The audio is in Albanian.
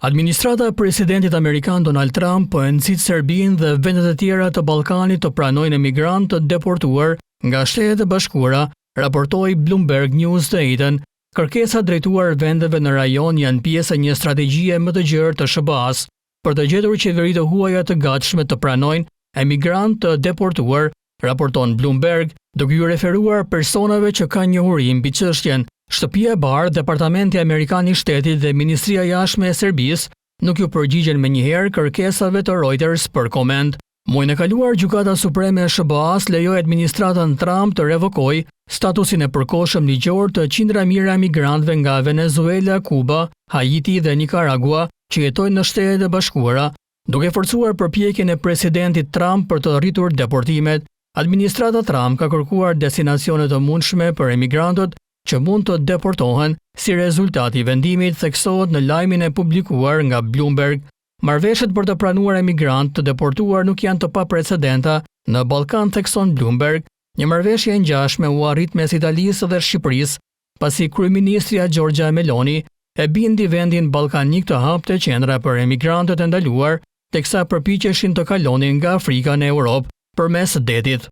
Administrata e presidentit amerikan Donald Trump po e nxit Serbinë dhe vendet e tjera të Ballkanit të pranojnë emigrantë të deportuar nga Shtetet e Bashkuara, raportoi Bloomberg News të njëjtën. Kërkesat drejtuar vendeve në rajon janë pjesë e një strategjie më të gjerë të SBA-s për të gjetur qeveri të huaja të gatshme të pranojnë emigrantë të deportuar, raporton Bloomberg, duke u referuar personave që kanë njohuri mbi çështjen. Shtëpia e Bardhë, Departamenti Amerikan i Shtetit dhe Ministria e Jashtme e Serbisë nuk ju përgjigjen menjëherë kërkesave të Reuters për koment. Muajin e kaluar, Gjykata Supreme e SBA-s lejoi administratën Trump të revokojë statusin e përkohshëm ligjor të qindra mijëra emigrantëve nga Venezuela, Kuba, Haiti dhe Nicaragua që jetojnë në Shtetet e Bashkuara, duke forcuar përpjekjen e presidentit Trump për të rritur deportimet. Administrata Trump ka kërkuar destinacione të mundshme për emigrantët që mund të deportohen, si rezultat i vendimit theksohet në lajmin e publikuar nga Bloomberg. Marrëveshjet për të pranuar emigrantë të deportuar nuk janë të paprecedenta në Ballkan, thekson Bloomberg. Një marrëveshje e ngjashme u arrit mes Italisë dhe Shqipërisë, pasi kryeministria Giorgia Meloni e bindi vendin ballkanik të hapte qendra për emigrantët e ndaluar, teksa përpiqeshin të kalonin nga Afrika në Europë përmes detit.